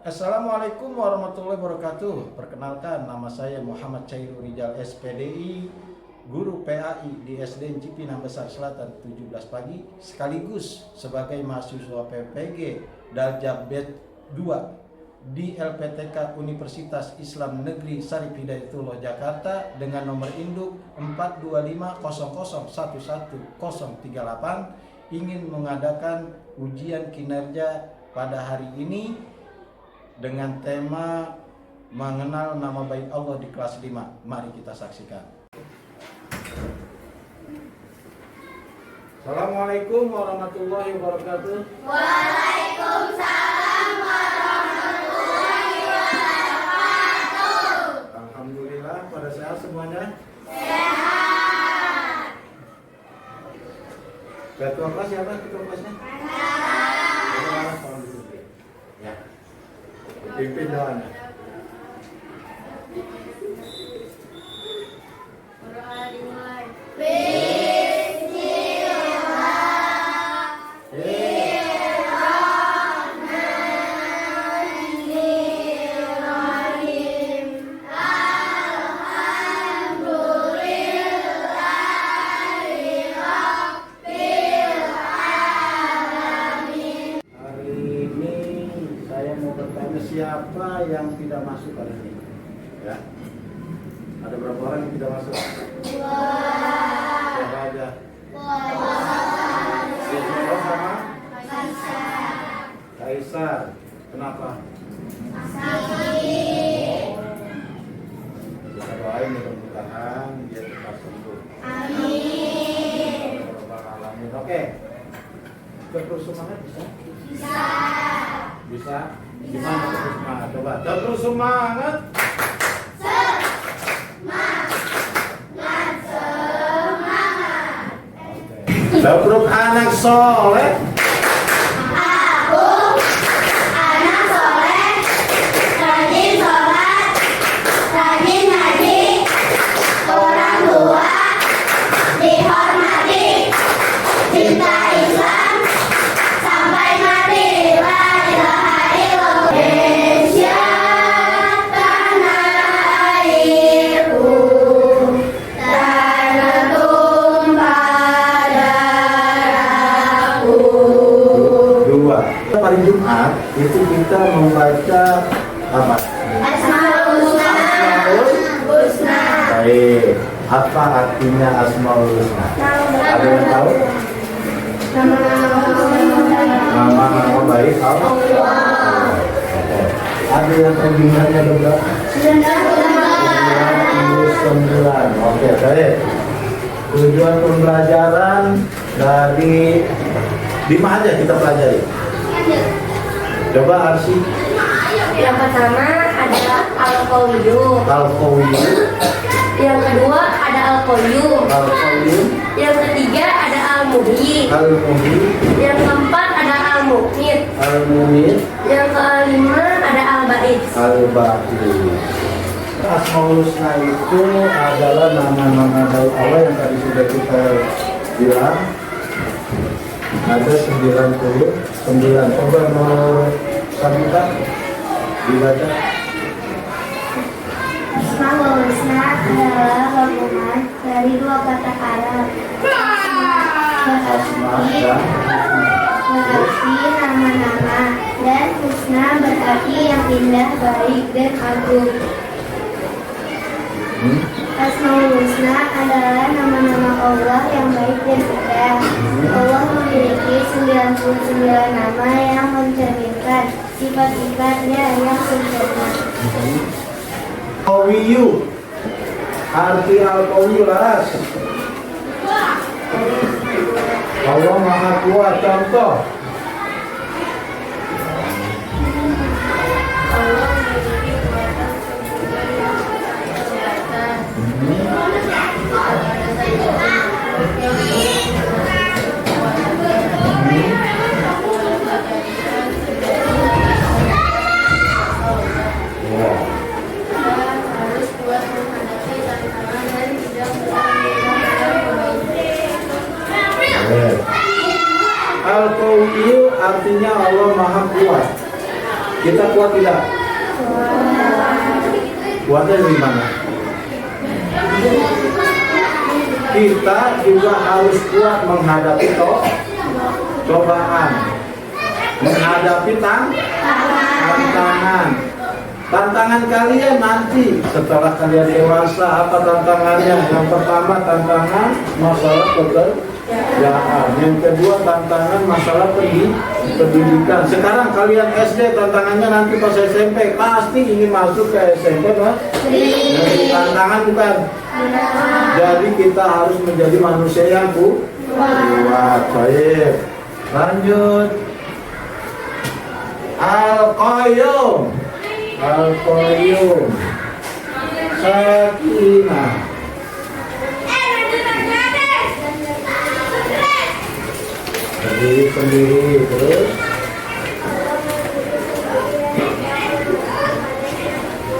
Assalamualaikum warahmatullahi wabarakatuh. Perkenalkan, nama saya Muhammad Cairul Rijal SPDI, guru PAI di SD Cipinang Besar Selatan 17 pagi, sekaligus sebagai mahasiswa PPG Daljabet 2 di LPTK Universitas Islam Negeri Syarif Hidayatullah Jakarta dengan nomor induk 42500111038 ingin mengadakan ujian kinerja pada hari ini dengan tema mengenal nama baik Allah di kelas 5. Mari kita saksikan. Assalamualaikum warahmatullahi wabarakatuh. Waalaikumsalam warahmatullahi wabarakatuh. Alhamdulillah, pada sehat semuanya? Sehat. Ketua kelas siapa ketua kelasnya? Ya. Pimpin doanya. Siapa yang tidak masuk hari ini? Ya. Ada berapa orang yang tidak masuk? Siapa aja? Siapa sama? Kaisar. Kenapa? Kita doain mudah-mudahan dia cepat sembuh. Amin. Oke. Terus semangat bisa? Bisa? Gimana terus semangat? Coba terus semangat. Semangat. Grup anak soleh. Aku anak soleh, rajin sholat, rajin ngaji, orang tua dihormati, cinta Islam sampai mati. La ilaha illallah. Indonesia tanah airku, tanah tumpah darahku. Dua. Hari Jumat itu kita membaca apa? Asmaul Husna. Baik. Apa artinya Asmaul Husna? Ada yang tahu? Nama-nama baik Allah. Oke. Ada yang pembinaannya berapa? 99. Oke, baik. Tujuan pembelajaran dari 5 aja kita pelajari. Coba Arsi. Yang pertama ada Al-Qawiyyu. Al-Qawiyyu. Yang kedua ada Al-Qayyum. Al-Qawiyyu. Yang ketiga ada Al-Muhyi. Al-Muhyi. Yang keempat ada Al-Muqit. Al-Mumin. Yang kelima ada Al-Ba'id. Al-Baqi. Asmaul Husna itu adalah nama-nama baik Allah yang tadi sudah kita bilang. Ada 99. Coba mau Sabita dibaca. Asmaul Husna adalah gabungan dari dua kata Arab. Asma dan Berarti nama-nama, dan husna berarti yang indah, baik, dan agung. Asmaul Husna adalah nama-nama Allah yang baik dan indah. Allah memiliki 99 nama yang mencerminkan sifat-sifatnya yang sempurna. Qawiyyu. Arti Al-Qawiyyu laras. Allah Maha Kuat. Contoh. Allah memiliki kuasa sempurna yang kelihatan. Harus kuat menghadapi tantangan dan tidak Al-Qawiyyu artinya Allah Maha Kuat. Kita kuat tidak? Kuatnya di mana? Kita juga harus kuat menghadapi cobaan, menghadapi tantangan. Tantangan kalian nanti setelah kalian dewasa, apa tantangannya? Yang pertama tantangan masalah pekerjaan, yang kedua tantangan masalah pendidikan. Sekarang kalian SD, tantangannya nanti pas SMP pasti ingin masuk ke SMP, kan? Jadi tantangan bukan. Jadi kita harus menjadi manusia yang kuat. Baik, lanjut. Al-Qayyum. Al-Qayyum, Sakinah. Berdiri sendiri terus.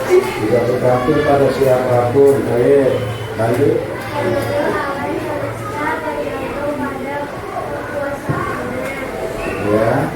Tidak bergantung pada siapapun. Baik, lanjut. Ya.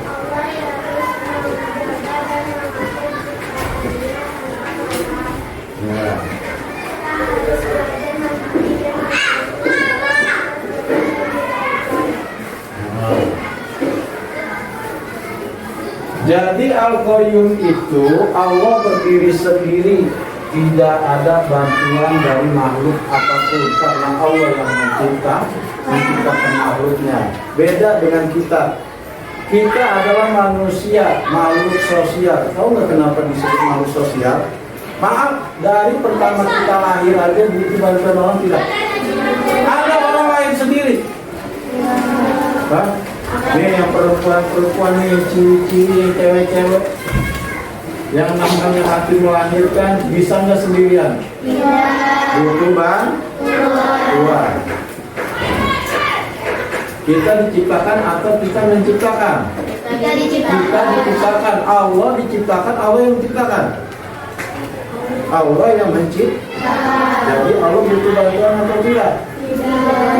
Jadi Al-Qayyum itu Allah berdiri sendiri, tidak ada bantuan dari makhluk apapun karena Allah yang menciptakan makhluknya. Beda dengan kita. Kita adalah manusia, makhluk sosial. Tahu nggak kenapa disebut makhluk sosial? Maaf, dari pertama kita lahir aja butuh bantuan orang tidak? Ada orang lain sendiri. Hah? Nih yang perempuan-perempuan nih, ciri-ciri cewek-cewek yang namanya hati melahirkan, bisa nggak sendirian? Iya. Butuh bantuan. Kita diciptakan atau kita menciptakan? Kita diciptakan. Allah diciptakan, Allah yang menciptakan. Allah yang menciptakan. Jadi Allah butuh bantuan atau tidak?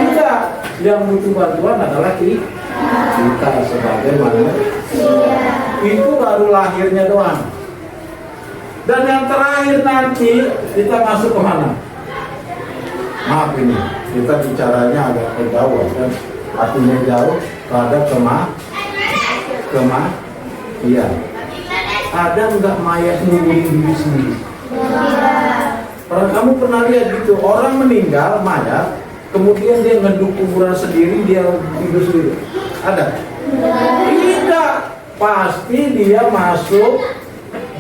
Tidak. Yang butuh bantuan adalah kita sebagai manusia. Itu baru lahirnya doang. Dan yang terakhir nanti kita masuk ke mana? Maaf ini, kita bicaranya agak kejauhan kan? Artinya jauh pada kematian. Ada nggak mayat membunuh diri sendiri? Kamu pernah lihat gitu, orang meninggal mayat, kemudian dia ngeduk kuburan sendiri, dia tidur sendiri. Ada? Tidak. Pasti dia masuk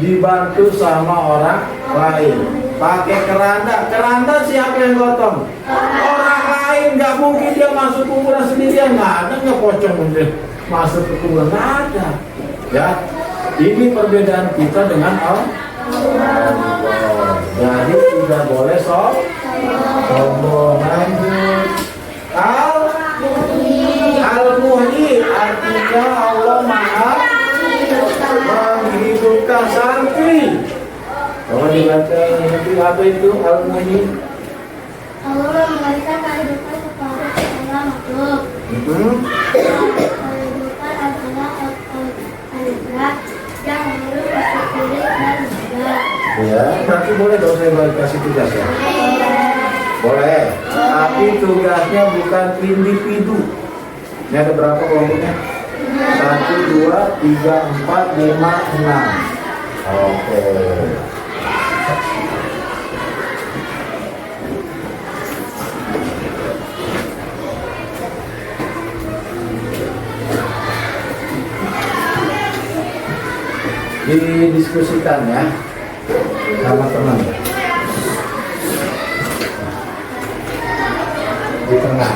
dibantu sama orang lain. Pakai keranda. Keranda siapa yang gotong? Orang lain. Nggak mungkin dia masuk kuburan sendirian. Nggak ada, nggak pocong dia masuk ke kuburan. Nggak ada. Ya, ini perbedaan kita dengan Allah. Jadi tidak boleh sombong. Lanjut. Al-Muhyi artinya Allah Maha menghidupkan santri. Kalau dibaca nanti apa itu Al-Muhyi? Allah memberikan kehidupan kepada segala makhluk. Kehidupan adalah anugerah yang harus disyukuri dan juga. Ya, berarti boleh dong saya kasih tugas ya? Boleh. Tapi tugasnya bukan individu. Ini ada berapa kelompoknya? 1, 2, 3, 4, 5, 6. Oke. Didiskusikan ya sama teman di tengah.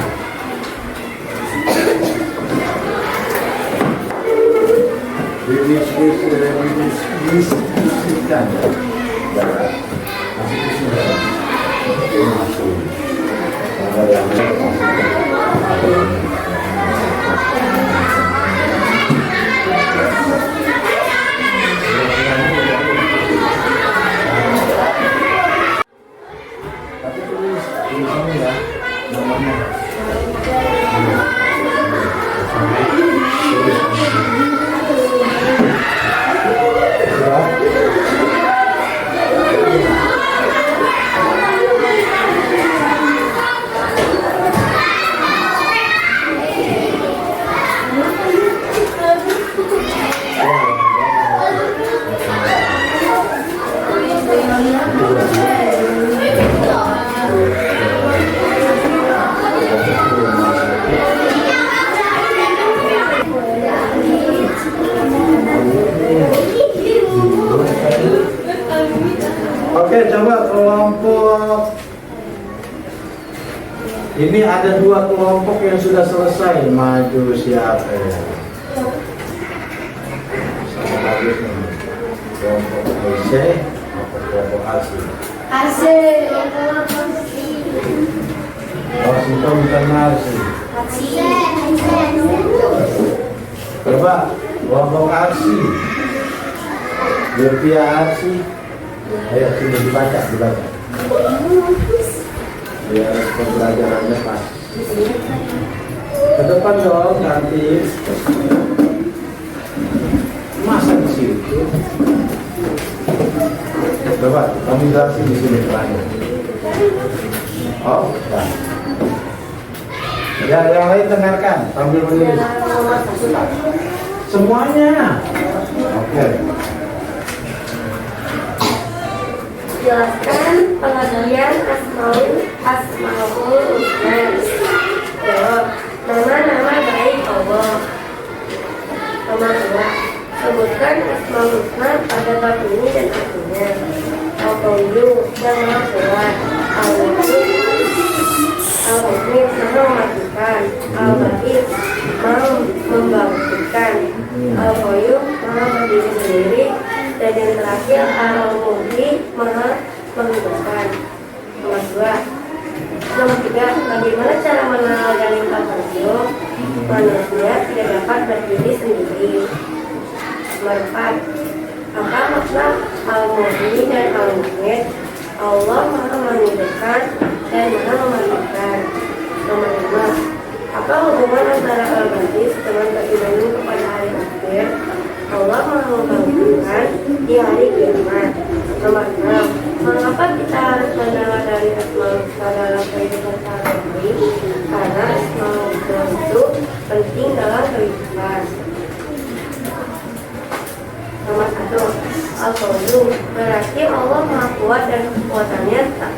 Didiskusikan tapi tulis di sini ya namanya. ada 2 kelompok yang sudah selesai. Maju siapa ya? Sama bagus nih. Kelompok AC atau kelompok AC? AC. Oh, Sinto bukan AC. Coba kelompok AC. Lutfia AC. Ayo sini dibaca. Biar pembelajarannya pas. Ke depan dong nanti. Masa di situ? Coba kamu jelasin di sini terakhir. Oh, nah. Ya, yang lain dengarkan sambil menulis. Semuanya. Oke. Jelaskan pengertian Asmaul Husna. Jawab, nama-nama baik Allah. Nomor 2, sebutkan Asmaul Husna pada bab ini dan artinya. Al-Qawiyyu yang maha kuat, Al-Mu'min maha mematikan, Al-Baqir maha membangkitkan, Al-Qayyum maha berdiri sendiri, dan yang terakhir Al-Muhyi maha menghidupkan. Nomor 3, bagaimana cara mengenal dalil Al-Qayyum? Manusia tidak dapat berdiri sendiri. Nomor 4, apa makna Al-Muhyi dan Al-Mu'min? Allah maha menghidupkan dan maha mematikan. Nomor 5, apa hubungan antara Al-Baqir dengan beriman kepada hari akhir? Allah maha membangkitkan di hari kiamat. Nomor 6, mengapa kita harus mendengar dari Asmaul Husna dalam kehidupan sehari-hari? Karena Asmaul Husna itu penting dalam kehidupan. Nomor 1, Al-Qayyum berarti Allah maha kuat dan kekuatannya tak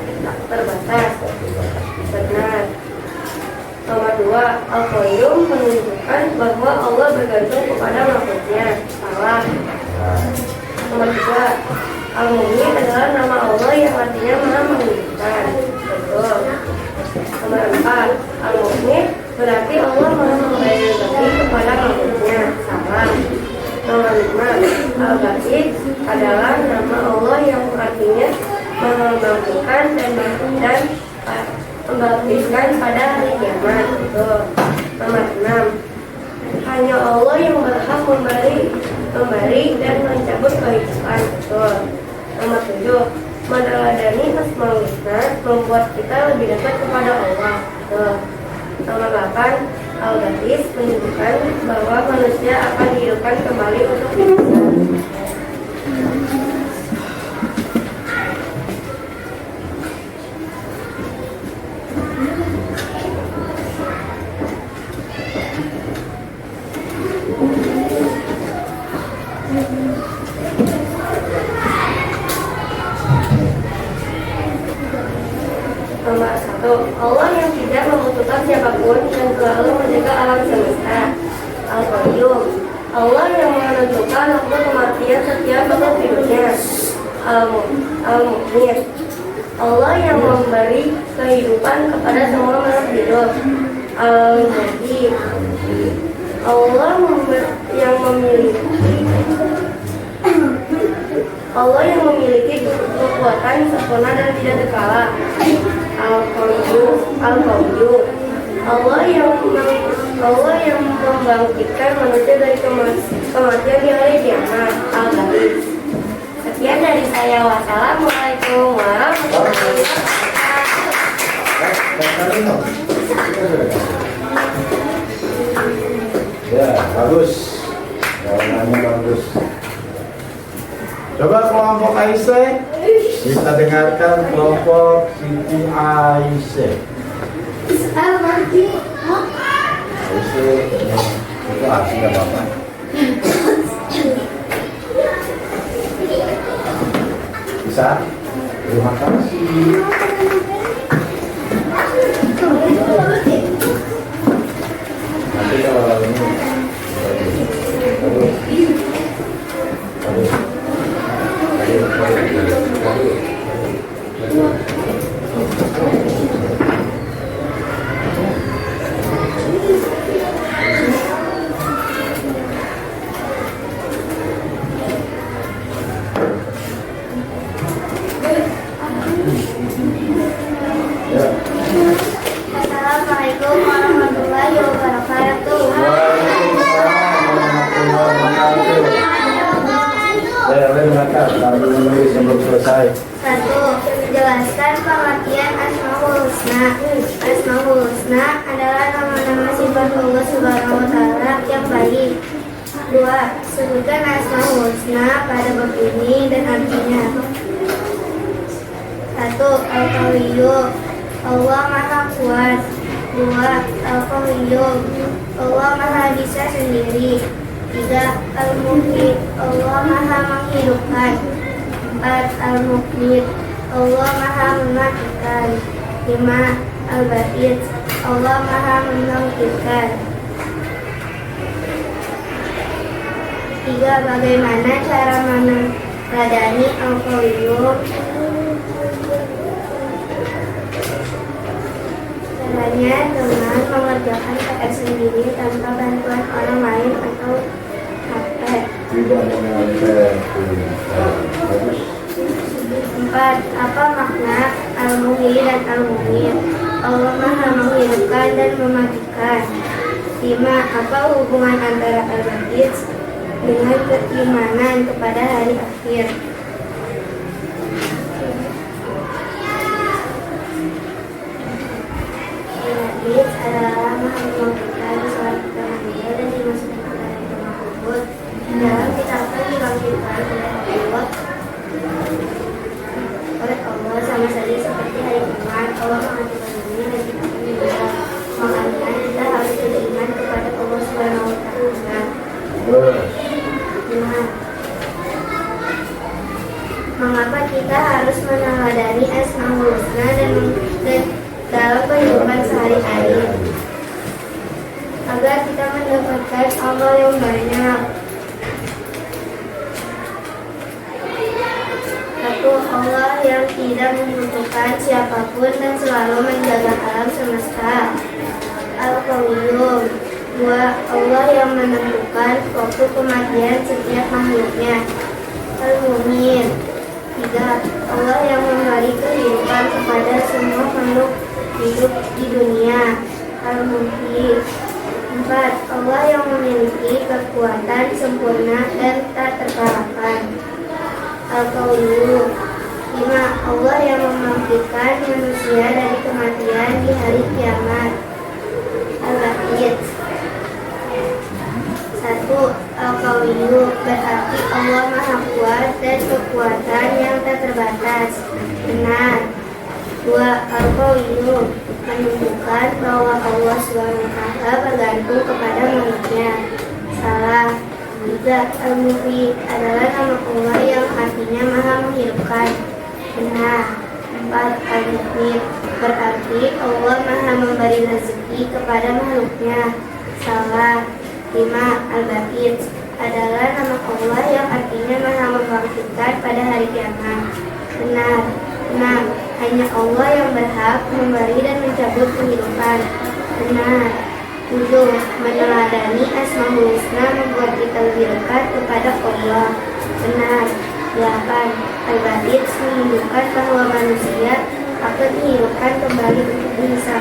terbatas. Benar. Nomor 2, Al-Qayyum menunjukkan bahwa Allah bergantung kepada makhluknya. Salah. Nomor 3, Al-Mu'min adalah nama Allah yang artinya maha menghidupkan. Betul. Nomor 4, Al-Mu'min berarti Allah maha memberi rezeki kepada makhluknya. Salah. Nomor 5, Al-Baqir adalah nama Allah yang artinya membangkitkan dan membangkitkan pada hari kiamat. Betul. Nomor 6, hanya Allah yang berhak memberi dan mencabut kehidupan. Betul. Nomor 7, meneladani Asmaul Husna membuat kita lebih dekat kepada Allah. Betul. Nomor 8, Al-Baqir menunjukkan bahwa manusia akan dihidupkan kembali untuk hidup. Nomor 1, Allah yang tidak membutuhkan siapapun dan selalu menjaga alam semesta. Al-Qayyum, Allah yang menentukan waktu kematian setiap makhluk hidupnya. Al-Mu'min, Allah yang memberi kehidupan kepada semua makhluk hidup. Al-Muhyi, Allah yang memiliki kekuatan sempurna dan tidak terkala. Al-Qayyum, Allah yang membangkitkan manusia dari kematian di hari kiamat. Al-Baqir. Sekian dari saya. Wassalamualaikum warahmatullahi wabarakatuh. Ya, bagus. Jawabannya bagus. Coba kelompok Aisyah, kita dengarkan kelompok Siti Aisyah. Aisyah, itu asli ya Bapak? Bisa? Terima kasih. Nanti kalau ini Tadi menulis yang belum selesai. 1. Jelaskan pengertian Asmaul Husna. Asmaul Husna adalah nama-nama sifat Allah Subhanahu wa Ta'ala yang baik. 2. Sebutkan Asmaul Husna pada bab ini dan artinya. 1. Al-Qawiyyu, Allah Maha Kuat. 2. Al-Qawiyyu, Allah Maha Bisa sendiri. 3. Al-Muhyi, Allah Maha menghidupkan. 4. Al-Muqyid, Allah Maha mematikan. 5. Al-Ba'id, Allah Maha membangkitkan. 3. Bagaimana cara meneladani Al-Qawiyyu? Caranya dengan mengerjakan PR sendiri tanpa bantuan orang lain atau HP. Tidak dengan bagus. 4. Apa makna Al-Muhyi dan Al-Mu'min? Allah Maha menghidupkan dan mematikan. 5. Apa hubungan antara Al-Ba'id dengan keimanan kepada hari akhir? Al-Ba'id adalah Maha mematikan sholat kita manusia dan dimasukkan ke dalam rumah kubur. Dalam kitabnya dibangkitkan oleh Allah sama saja seperti hari iman. Allah mengatakan dunia dan kita meninggal. Makanya kita harus beriman kepada Allah Subhanahu wa Ta'ala. Mengapa kita harus meneladani Asmaul Husna dan dalam kehidupan sehari-hari? Agar kita mendapatkan amal yang banyak. 1. Allah yang tidak membutuhkan siapapun dan selalu menjaga alam semesta. Al-Qawiyyu. 2. Allah yang menentukan waktu kematian setiap makhluknya. Al-Mu'min. 3. Allah yang memberi kehidupan kepada semua makhluk hidup di dunia. Al-Muhyi. 4. Allah yang memiliki kekuatan sempurna dan tak terkalahkan. Al-Qawiyyu. 5. Allah yang membangkitkan manusia dari kematian di hari kiamat. Al-Ba'id. 1. Al-Qawiyyu berarti Allah Maha Kuat dan kekuatan yang tak terbatas. Benar. 2. Al-Qawiyyu menunjukkan bahwa Allah SWT bergantung kepada makhluknya. Salah. 3. Al-Muhyi adalah nama Allah yang artinya Maha menghidupkan. Benar. 4. Al-Muqyid berarti Allah Maha memberi rezeki kepada makhluknya. Salah. 5. Al-Ba'id adalah nama Allah yang artinya Maha membangkitkan pada hari kiamat. Benar. 6. Hanya Allah yang berhak memberi dan mencabut kehidupan. Benar. 7. Meneladani Asmaul Husna membuat kita lebih dekat kepada Allah. Benar. 8. Al-Ba'id menunjukkan bahwa manusia akan dihidupkan kembali untuk dihisab.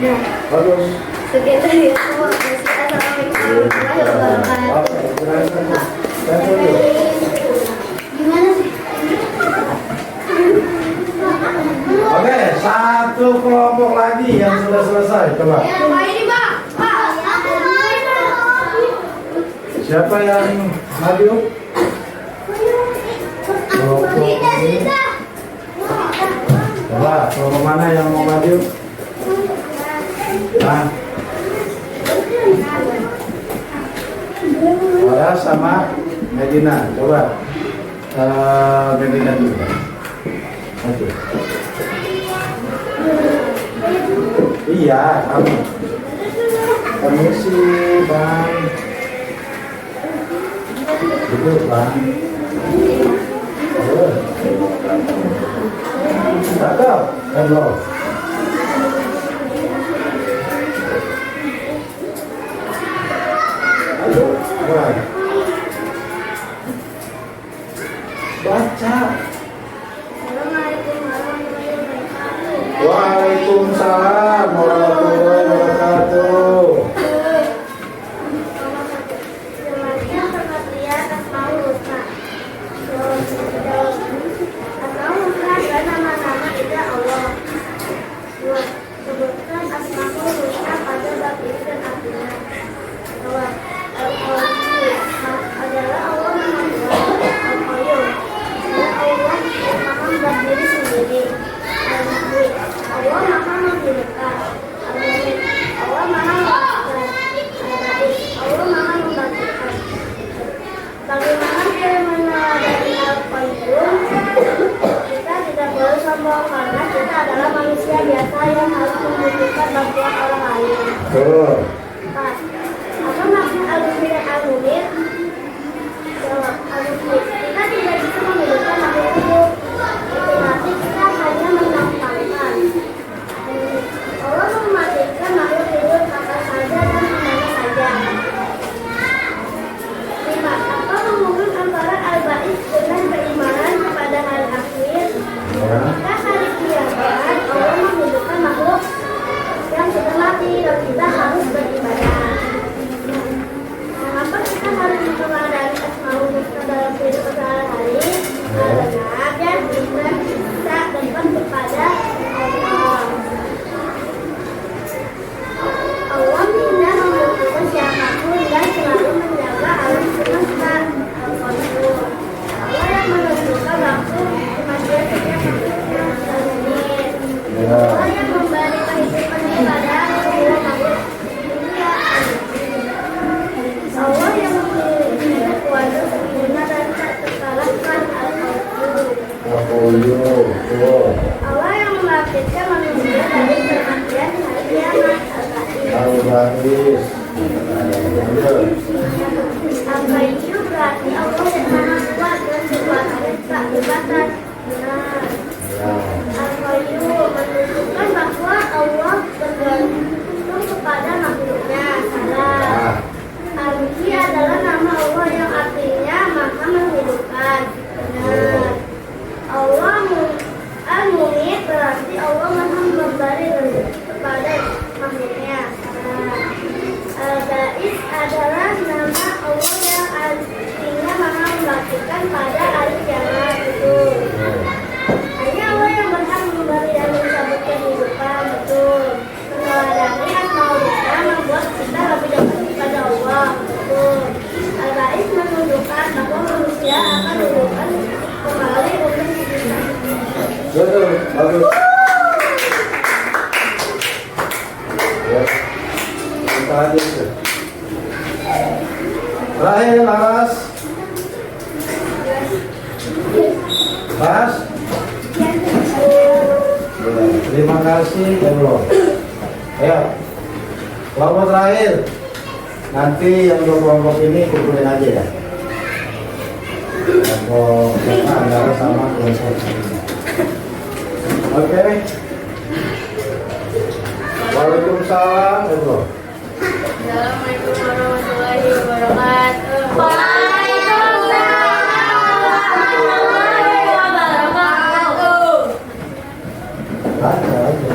Nah, Bagus. sekian dari aku. Assalamualaikum warahmatullahi wabarakatuh. Gimana sih? Oke, satu kelompok lagi yang sudah selesai. Coba. Siapa yang maju? Kelompok ini. Coba, kelompok mana yang mau maju? Nah. Farah sama Medina. Coba. Medina dulu. Maju. Iya, kamu. Permisi, Bang. Duduk, Bang. Cakep, belum? Ayo, mulai. Baca. Assalamualaikum warahmatullahi wabarakatuh. Waalaikumsalam warahmatullahi wabarakatuh. Pengertian Asmaul Husna. Tuh. 4. Apa maksud al-muhyi dan al-mumit? Jawab, al-muhyi, kita tidak bisa menghidupkan makhluk hidup. Itu berarti kita hanya menampakkan. Allah mematikan makhluk hidup kapan saja dan kemana saja. 5. Apa hubungan antara al-ba'is dengan keimanan kepada hari akhir? Jika hari kiamat Allah menghidupkan makhluk yang sudah mati dan kita harus beribadah. Mengapa kita harus mengadani asmaul husna dalam kehidupan sehari-hari? Karena biar kita bisa dekat kepada Allah. Allah tidak membutuhkan siapapun dan selalu menjaga alam semesta. Allah yang menentukan waktu kematian setiap manusia. Allah yang memberi kehidupan kepada semua makhluk dunia. Allah yang memiliki kuasa sempurna dan tak terkalahkan Allah yang membangkitkan manusia dari kematian di hari kiamat. Al-Ba'is. Al-Ba'is berarti Allah yang maha kuat dan kekuatannya tak terbatas. Benar. Al-Qayyum menunjukkan bahwa Allah bergantung kepada makhluknya. Salah. Al-Muhyi adalah nama Allah yang artinya maha menghidupkan. Benar. Allah Al-Mumit berarti Allah maha memberi rezeki kepada makhluknya. Al-Ba'is adalah nama Allah yang artinya maha membangkitkan pada hari kiamat. Betul. Hanya Allah yang berhak memberi dan mencabut kehidupan. Betul. Meneladani asmaul husna membuat kita lebih dekat kepada Allah. Betul. Al-Ba'is menunjukkan bahwa manusia akan dihidupkan kembali untuk hidup. Betul, bagus. Ya. Kita lanjut. Terakhir, Laras. Mas. Ya, terima kasih, Allah. Ayo, kelompok terakhir. Nanti yang dua kelompok ini kumpulin aja ya. Kelompok Andara sama kelompok ini. Oke. Waalaikumsalam, Allah. Assalamualaikum warahmatullahi wabarakatuh. Waalaikumsalam warahmatullahi wabarakatuh. Baca aja.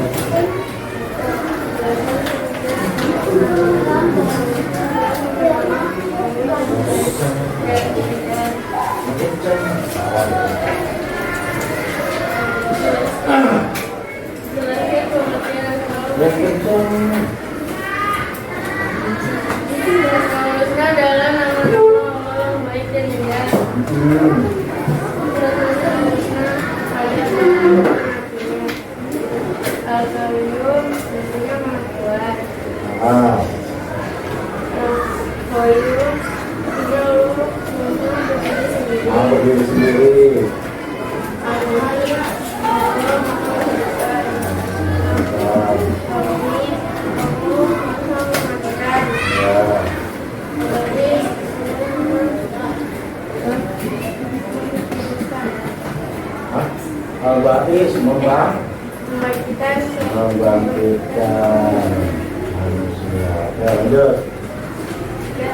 Yang kencang. Husna adalah nama-nama Allah yang baik dan indah. Al-Qayyum tentunya maha kuat. Al-Qayyum tidak untuk berdiri sendiri. Berdiri sendiri. Al-Muhyi Allah maha kuat. Al-Mumit Allah maha mematikan. Al-Ba'is membangkitkan manusia. Ya, lanjut. Ya,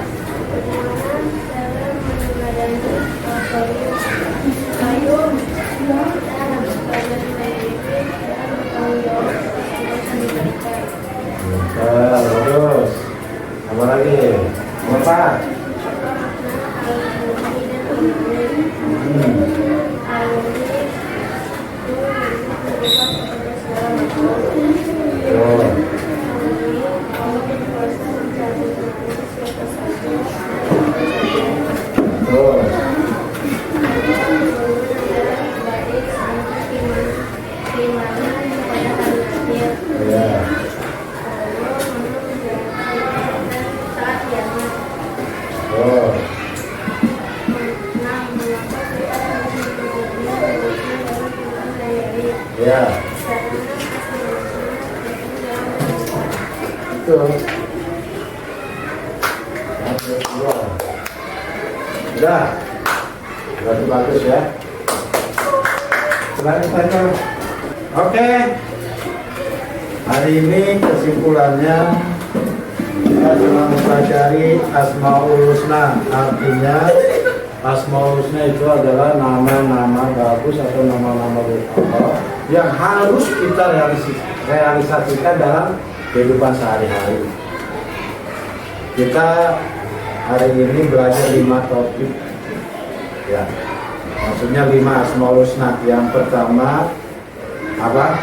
bagaimana cara mengadani Al-Qayyum kita harus belajar memiliki dan bertanggung jawab atas tugas kita. Terus apa lagi? Empat. Al-Muhyi dan Al-Mumit. Al-Muhyi itu berubah kepada segala makhluk. Al-Mumit Allah berkuasa mencabut nyawa siapa saja. Terus. Keimanan kepada hari akhir. Ya. Allah maha menjalankan saat kiamat. Terus. Nah, mengapa kita harus menghidupnya dalam kehidupan sehari-hari? Ya. Karena asal-usulnya dalam Betul. Udah. Berarti bagus ya. Silakan. Oke. Hari ini kesimpulannya kita telah mempelajari Asmaul Husna. Artinya Asmaul Husna itu adalah nama-nama bagus atau nama-nama Allah yang harus kita realisasikan dalam kehidupan sehari-hari. Kita hari ini belajar 5 topik, ya. Maksudnya 5 Asmaul Husna. Yang pertama apa?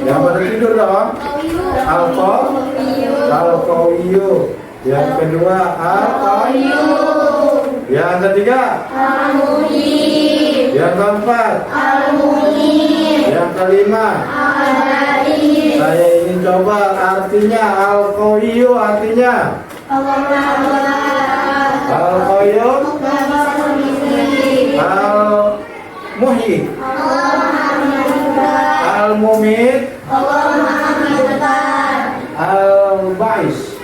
Yang pada tidur dong. Al-Qawiyyu. Yang kedua Al-Qayyum. Yang ketiga Al-Muhyi. Yang keempat Al-Muhyi. Yang kelima Al-Ba'i. Saya ingin coba artinya Al-Qawiyyu artinya Al-Qayyum. Al-Muhyi. Al-Mumit. Al-Ba'is.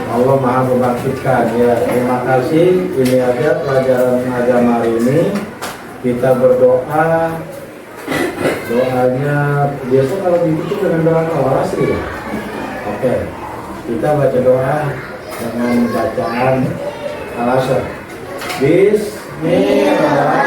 Allah Maha Membangkitkan. Ya, terima kasih. Ini aja pelajaran agama hari ini. Kita berdoa. Doanya biasa kalau ditutup dengan doa Al-Asri ya. Oke. Kita baca doa dengan bacaan Al-Asr. Bismillahirrahmanirrahim.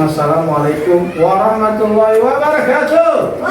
Assalamualaikum warahmatullahi wabarakatuh.